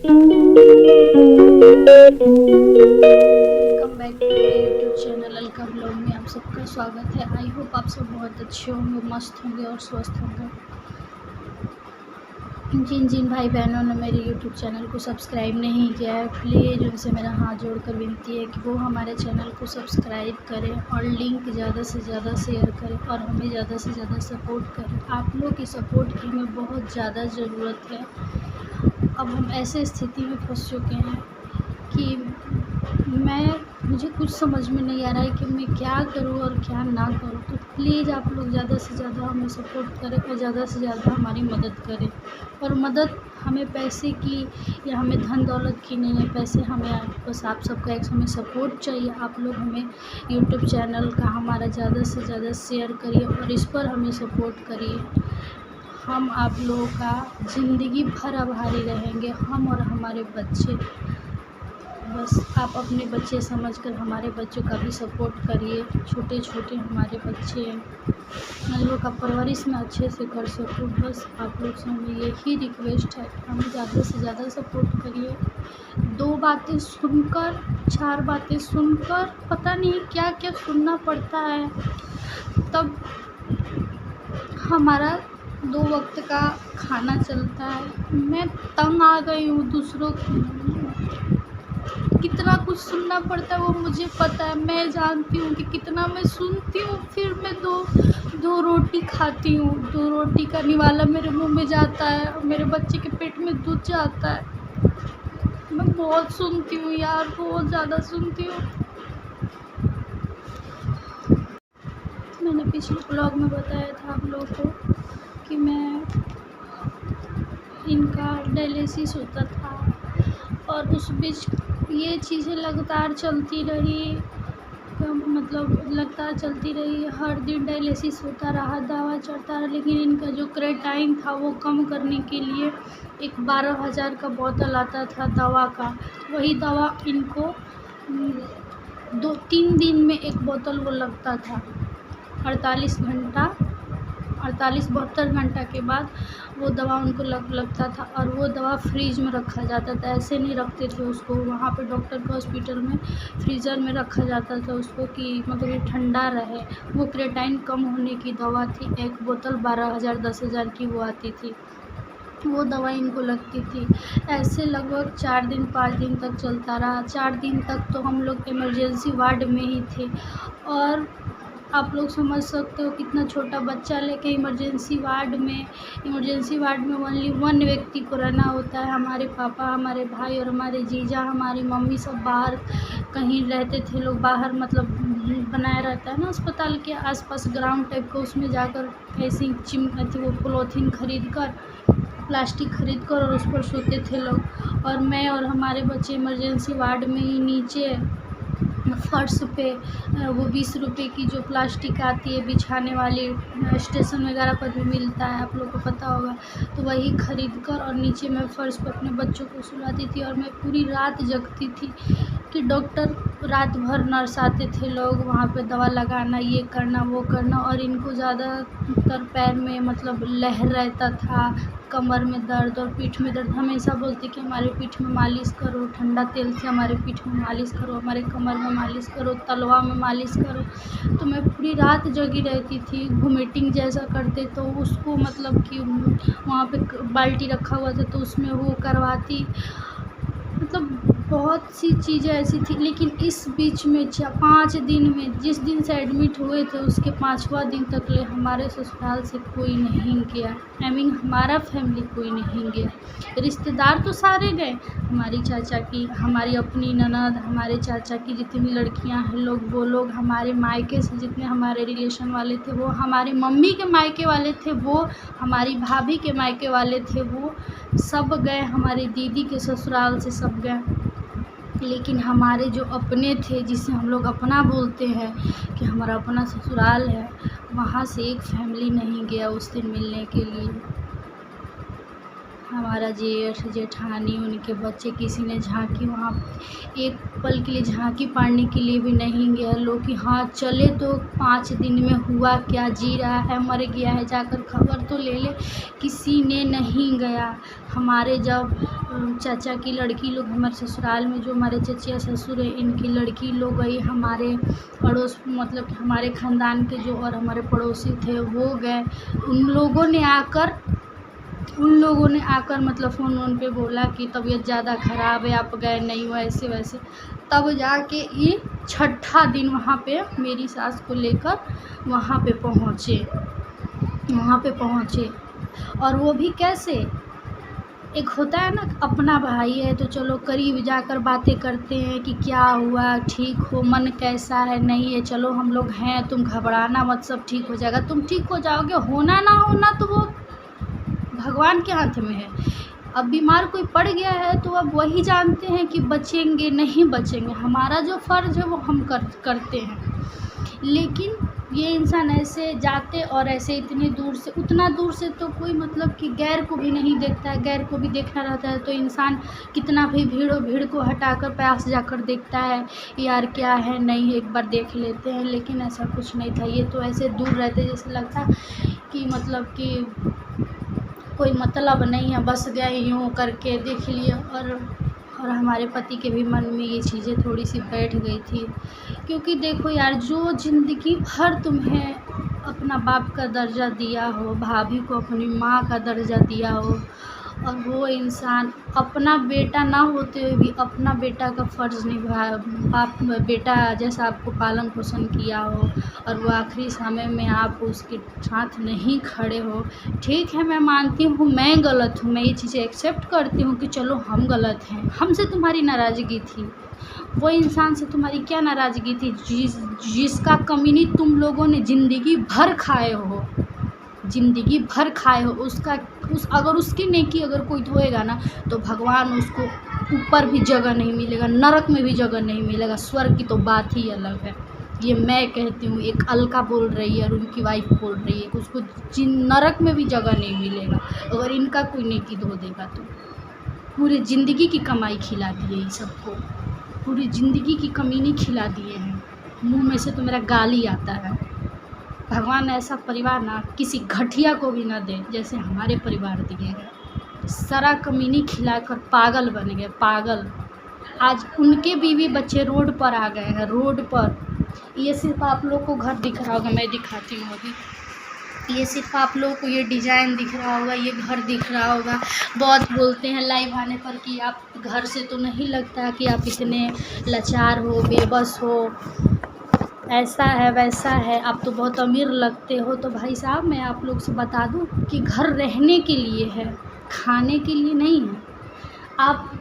Welcome back to मेरे YouTube channel Alka blog में आप सबका स्वागत है। आई होप आप सब बहुत अच्छे होंगे, मस्त होंगे और स्वस्थ होंगे। जिन जिन भाई बहनों ने मेरे यूट्यूब चैनल को सब्सक्राइब नहीं किया है, प्लीज़ उनसे मेरा हाथ जोड़कर विनती है कि वो हमारे चैनल को सब्सक्राइब करें और लिंक ज़्यादा से ज़्यादा शेयर करें और हमें ज़्यादा से ज़्यादा सपोर्ट करें। आप लोग की सपोर्ट की हमें बहुत ज़्यादा ज़रूरत है। अब हम ऐसे स्थिति में फंस चुके हैं कि मुझे कुछ समझ में नहीं आ रहा है कि मैं क्या करूँ और क्या ना करूँ। तो प्लीज़ आप लोग ज़्यादा से ज़्यादा हमें सपोर्ट करें और ज़्यादा से ज़्यादा हमारी मदद करें। और मदद हमें पैसे की या हमें धन दौलत की नहीं है, पैसे हमें बस आप सबका एक हमें सपोर्ट चाहिए। आप लोग हमें यूट्यूब चैनल का हमारा ज़्यादा से ज़्यादा शेयर करिए और इस पर हमें सपोर्ट करिए। हम आप लोगों का ज़िंदगी भर आभारी रहेंगे, हम और हमारे बच्चे। बस आप अपने बच्चे समझकर हमारे बच्चों का भी सपोर्ट करिए। छोटे छोटे हमारे बच्चे हैं, उन लोग का परवरिश मैं अच्छे से कर सकूँ। बस आप लोग से हमें यही रिक्वेस्ट है कि हमें ज़्यादा से ज़्यादा सपोर्ट करिए। 2 बातें सुनकर, 4 बातें सुनकर पता नहीं क्या क्या सुनना पड़ता है, तब हमारा 2 वक्त का खाना चलता है। मैं तंग आ गई हूँ, दूसरों कितना कुछ सुनना पड़ता है वो मुझे पता है। मैं जानती हूँ कि कितना मैं सुनती हूँ, फिर मैं दो रोटी खाती हूँ। 2 रोटी का निवाला मेरे मुंह में जाता है और मेरे बच्चे के पेट में दूध जाता है। मैं बहुत सुनती हूँ यार, बहुत ज़्यादा सुनती हूँ। मैंने पिछले ब्लॉग में बताया था आप लोगों को कि मैं इनका डायलिसिस होता था और उस बीच ये चीज़ें लगातार चलती रही, मतलब लगातार चलती रही। हर दिन डायलिसिस होता रहा, दवा चढ़ता रहा, लेकिन इनका जो क्रेटाइन था वो कम करने के लिए एक 12,000 का बोतल आता था दवा का। वही दवा इनको 2-3 दिन में एक बोतल वो लगता था। 72 घंटा के बाद वो दवा उनको लगता था और वो दवा फ्रीज में रखा जाता था। ऐसे नहीं रखते थे उसको, वहाँ पे डॉक्टर के हॉस्पिटल में फ्रीज़र में रखा जाता था उसको कि मतलब ये ठंडा रहे। वो क्रेटाइन कम होने की दवा थी। एक बोतल 12,000 10,000 की वो आती थी, वो दवा इनको लगती थी। ऐसे लगभग 4 दिन 5 दिन तक चलता रहा। 4 दिन तक तो हम लोग इमरजेंसी वार्ड में ही थे। और आप लोग समझ सकते हो कितना छोटा बच्चा लेके इमरजेंसी वार्ड में ओनली 1 व्यक्ति को रहना होता है। हमारे पापा, हमारे भाई और हमारे जीजा, हमारी मम्मी सब बाहर कहीं रहते थे लोग। बाहर मतलब बनाया रहता है ना अस्पताल के आसपास ग्राउंड टाइप का, उसमें जाकर ऐसी वो पॉलीथीन खरीद कर, प्लास्टिक खरीद कर और उस पर सोते थे लोग। और मैं और हमारे बच्चे इमरजेंसी वार्ड में ही नीचे फर्श पे वो 20 रुपए की जो प्लास्टिक आती है बिछाने वाली, स्टेशन वगैरह पर भी मिलता है, आप लोग को पता होगा, तो वही खरीद कर और नीचे मैं फ़र्श पर अपने बच्चों को सुलाती थी। और मैं पूरी रात जगती थी कि डॉक्टर, रात भर नर्स आते थे लोग वहाँ पे दवा लगाना, ये करना वो करना। और इनको ज़्यादातर पैर में मतलब लहर रहता था, कमर में दर्द और पीठ में दर्द। हमेशा बोलती कि हमारे पीठ में मालिश करो, ठंडा तेल से हमारे पीठ में मालिश करो, हमारे कमर में मालिश करो, तलवा में मालिश करो। तो मैं पूरी रात जगी रहती थी। वोमिटिंग जैसा करते तो उसको मतलब कि वहाँ पे बाल्टी रखा हुआ था तो उसमें वो करवाती। मतलब बहुत सी चीज़ें ऐसी थी। लेकिन इस बीच में 5 दिन में, जिस दिन से एडमिट हुए थे उसके 5वां दिन तक ले हमारे ससुराल से कोई नहीं गया। आई मीन हमारा फैमिली कोई नहीं गया। रिश्तेदार तो सारे गए, हमारी चाचा की, हमारी अपनी ननद, हमारे चाचा की जितनी लड़कियां हैं लोग, वो लोग, हमारे मायके से जितने हमारे रिलेशन वाले थे वो, हमारी मम्मी के मायके वाले थे वो, हमारी भाभी के मायके वाले थे वो, सब गए। हमारी दीदी के ससुराल से सब गए। लेकिन हमारे जो अपने थे, जिसे हम लोग अपना बोलते हैं कि हमारा अपना ससुराल है, वहाँ से एक फैमिली नहीं गया उस दिन मिलने के लिए। हमारा जेठ जेठानी उनके बच्चे किसी ने झांकी वहाँ एक पल के लिए झांकी पाड़ने के लिए भी नहीं गया लोग कि हाँ चले तो 5 दिन में हुआ क्या, जी रहा है मर गया है, जाकर खबर तो ले ले। किसी ने नहीं गया। हमारे जब चाचा की लड़की लोग हमारे ससुराल में जो हमारे चचिया ससुर है इनकी लड़की लोग गई, हमारे पड़ोस मतलब कि हमारे ख़ानदान के जो और हमारे पड़ोसी थे वो गए। उन लोगों ने आकर मतलब फ़ोन पे बोला कि तबीयत ज़्यादा ख़राब है, आप गए नहीं हो, ऐसे वैसे। तब जाके ये छठा दिन वहाँ पे मेरी सास को लेकर वहाँ पे पहुँचे। और वो भी कैसे, एक होता है ना अपना भाई है तो चलो करीब जाकर बातें करते हैं कि क्या हुआ, ठीक हो, मन कैसा है, नहीं है, चलो हम लोग हैं, तुम घबराना मत, सब ठीक हो जाएगा। तुम ठीक हो जाओगे, होना ना होना तो वो भगवान के हाथ में है। अब बीमार कोई पड़ गया है तो अब वही जानते हैं कि बचेंगे नहीं बचेंगे। हमारा जो फ़र्ज़ है वो हम करते हैं। लेकिन ये इंसान ऐसे जाते और ऐसे इतनी दूर से, उतना दूर से तो कोई मतलब कि गैर को भी नहीं देखता है। गैर को भी देखना रहता है तो इंसान कितना भी भीड़ को हटाकर पास जाकर देखता है, यार क्या है नहीं है, एक बार देख लेते हैं। लेकिन ऐसा कुछ नहीं था। ये तो ऐसे दूर रहते जैसे लगता कि मतलब कि कोई मतलब नहीं है, बस गए यूँ करके देख लिया। और हमारे पति के भी मन में ये चीज़ें थोड़ी सी बैठ गई थी, क्योंकि देखो यार, जो ज़िंदगी भर तुम्हें अपना बाप का दर्जा दिया हो, भाभी को अपनी माँ का दर्जा दिया हो, और वो इंसान अपना बेटा ना होते हुए भी अपना बेटा का फ़र्ज़ निभाया, बाप बेटा जैसा आपको पालन पोषण किया हो, और वो आखिरी समय में आप उसके साथ नहीं खड़े हो। ठीक है, मैं मानती हूँ मैं गलत हूँ, मैं ये चीज़ें एक्सेप्ट करती हूँ कि चलो हम गलत हैं, हमसे तुम्हारी नाराज़गी थी। वो इंसान से तुम्हारी क्या नाराज़गी थी जिसका कमीनी तुम लोगों ने ज़िंदगी भर खाए हो, अगर उसकी नेकी अगर कोई धोएगा ना तो भगवान उसको ऊपर भी जगह नहीं मिलेगा, नरक में भी जगह नहीं मिलेगा, स्वर्ग की तो बात ही अलग है। ये मैं कहती हूँ, एक अलका बोल रही है और उनकी वाइफ बोल रही है कि उसको नरक में भी जगह नहीं मिलेगा अगर इनका कोई नेकी धो देगा तो। पूरी ज़िंदगी की कमाई खिला दी है ये सबको, पूरी ज़िंदगी की कमीनी खिला दिए हैं। मुंह में से तो मेरा गाली आता है। भगवान ऐसा परिवार ना किसी घटिया को भी ना दे जैसे हमारे परिवार दिए हैं। सारा कमीनी खिलाकर पागल बन गए, पागल। आज उनके बीवी बच्चे रोड पर आ गए हैं, रोड पर। ये सिर्फ आप लोग को घर दिख रहा होगा, मैं दिखाती हूँ अभी। ये सिर्फ आप लोगों को ये डिज़ाइन दिख रहा होगा, ये घर दिख रहा होगा। बहुत बोलते हैं लाइव आने पर कि आप घर से तो नहीं लगता कि आप इतने लाचार हो, बेबस हो, ऐसा है वैसा है, आप तो बहुत अमीर लगते हो। तो भाई साहब, मैं आप लोग से बता दूं कि घर रहने के लिए है, खाने के लिए नहीं है।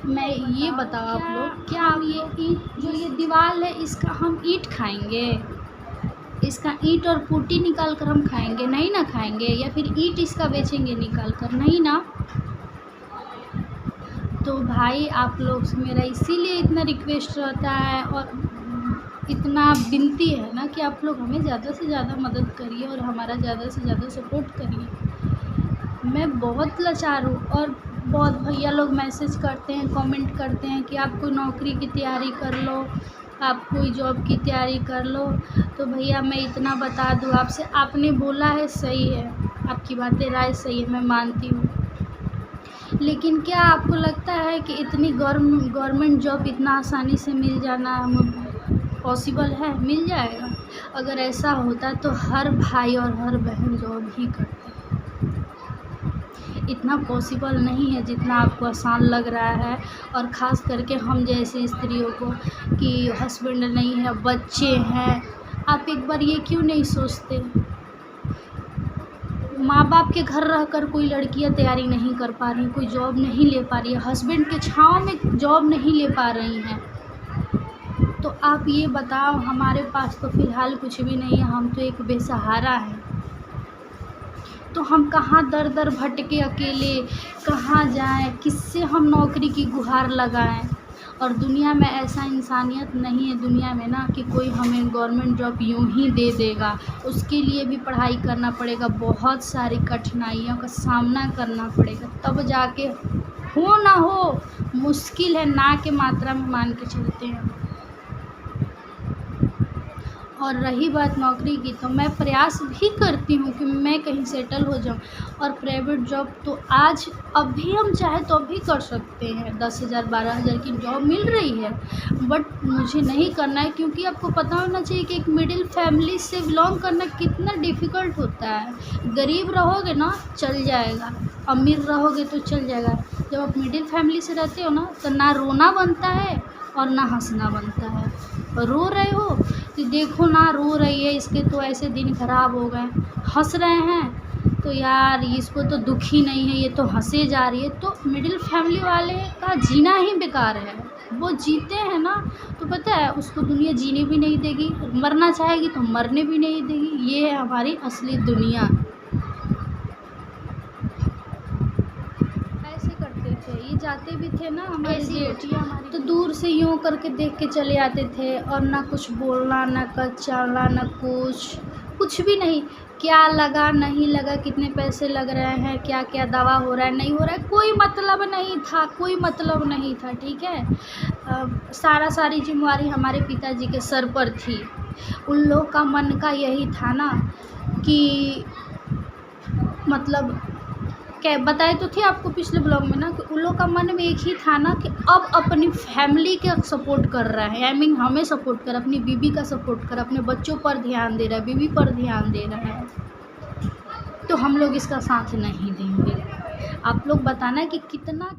मैं ये बताओ आप लोग, क्या आप ये ईंट जो ये दीवार है इसका हम ईंट खाएंगे? इसका ईंट और पुट्टी निकाल कर हम खाएंगे? नहीं ना खाएंगे। या फिर ईंट इसका बेचेंगे निकाल कर? नहीं ना। तो भाई आप लोग से मेरा इसीलिए इतना रिक्वेस्ट रहता है और इतना विनती है ना कि आप लोग हमें ज़्यादा से ज़्यादा मदद करिए और हमारा ज़्यादा से ज़्यादा सपोर्ट करिए। मैं बहुत लाचार हूँ और बहुत भैया लोग मैसेज करते हैं, कमेंट करते हैं कि आप कोई नौकरी की तैयारी कर लो, आप कोई जॉब की तैयारी कर लो। तो भैया मैं इतना बता दूँ आपसे, आपने बोला है सही है, आपकी बातें राय सही है, मैं मानती हूँ। लेकिन क्या आपको लगता है कि इतनी गवर्नमेंट जॉब इतना आसानी से मिल जाना पॉसिबल है? मिल जाएगा। अगर ऐसा होता तो हर भाई और हर बहन जॉब ही करते। इतना पॉसिबल नहीं है जितना आपको आसान लग रहा है। और ख़ास करके हम जैसे स्त्रियों को कि हस्बैंड नहीं है, बच्चे हैं, आप एक बार ये क्यों नहीं सोचते? माँ बाप के घर रहकर कोई लड़कियां तैयारी नहीं कर पा रही, कोई जॉब नहीं ले पा रही है, हस्बैंड के छाँव में जॉब नहीं ले पा रही हैं। तो आप ये बताओ, हमारे पास तो फ़िलहाल कुछ भी नहीं है, हम तो एक बेसहारा हैं। तो हम कहाँ दर दर भटके अकेले, कहाँ जाएं, किससे हम नौकरी की गुहार लगाएं? और दुनिया में ऐसा इंसानियत नहीं है दुनिया में ना कि कोई हमें गवर्नमेंट जॉब यूं ही दे देगा। उसके लिए भी पढ़ाई करना पड़ेगा, बहुत सारी कठिनाइयों का सामना करना पड़ेगा, तब जाके हो ना हो, मुश्किल है ना के मात्रा में मान के चलते हैं। और रही बात नौकरी की, तो मैं प्रयास भी करती हूँ कि मैं कहीं सेटल हो जाऊँ। और प्राइवेट जॉब तो आज अभी हम चाहे तो अभी कर सकते हैं, 10,000 12,000 की जॉब मिल रही है, बट मुझे नहीं करना है, क्योंकि आपको पता होना चाहिए कि एक मिडिल फैमिली से बिलोंग करना कितना डिफ़िकल्ट होता है। गरीब रहोगे ना चल जाएगा, अमीर रहोगे तो चल जाएगा। जब आप मिडिल फैमिली से रहते हो ना, तो ना रोना बनता है और ना हंसना बनता है। रो रहे हो तो देखो ना, रो रही है, इसके तो ऐसे दिन खराब हो गए। हंस रहे हैं तो यार इसको तो दुख ही नहीं है, ये तो हंसे जा रही है। तो मिडिल फैमिली वाले का जीना ही बेकार है। वो जीते हैं ना, तो पता है उसको दुनिया जीने भी नहीं देगी, मरना चाहेगी तो मरने भी नहीं देगी। ये है हमारी असली दुनिया। ऐसे करते थे, ये जाते भी थे ना हमारे जेठ, तो दूर से यूँ करके देख के चले आते थे, और ना कुछ बोलना, ना कुछ चलना, ना कुछ भी नहीं। क्या लगा नहीं लगा, कितने पैसे लग रहे हैं, क्या क्या दवा हो रहा है नहीं हो रहा है, कोई मतलब नहीं था, कोई मतलब नहीं था। ठीक है, सारी जिम्मेवारी हमारे पिताजी के सर पर थी। उन लोग का मन का यही था ना कि मतलब क्या बताए तो थे आपको पिछले ब्लॉग में ना, कि उन लोग का मन में एक ही था ना कि अब अपनी फैमिली का सपोर्ट कर रहा है, आई मीन हमें सपोर्ट कर, अपनी बीवी का सपोर्ट कर, अपने बच्चों पर ध्यान दे रहा है, बीवी पर ध्यान दे रहा है। तो हम लोग इसका साथ नहीं देंगे। आप लोग बताना कि कितना